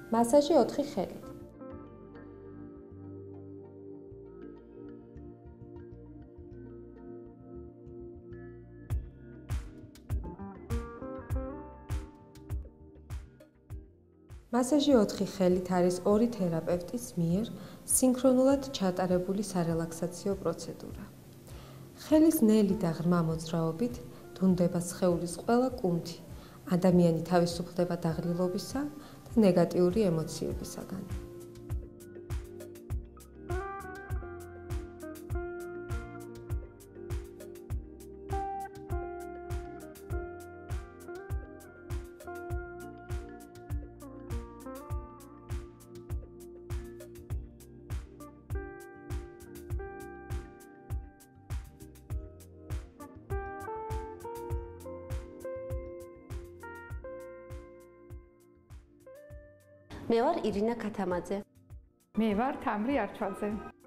მასაჟი 4 ხელით. მასაჟი 4 ხელით არის ორი თერაპევტის მიერ სინქრონულად ჩატარებული სარელაქსაციო პროცედურა. ხელის ნელი და ღრმა მოძრაობით დუნდება სხეულის ყველა კუნთი, ადამიანი თავისუფლდება დაღლილობისა და ნეგატიური ემოციებისაგან. მე ვარ ირინა ქათამაძე. მე ვარ თამრი არჩვალზე.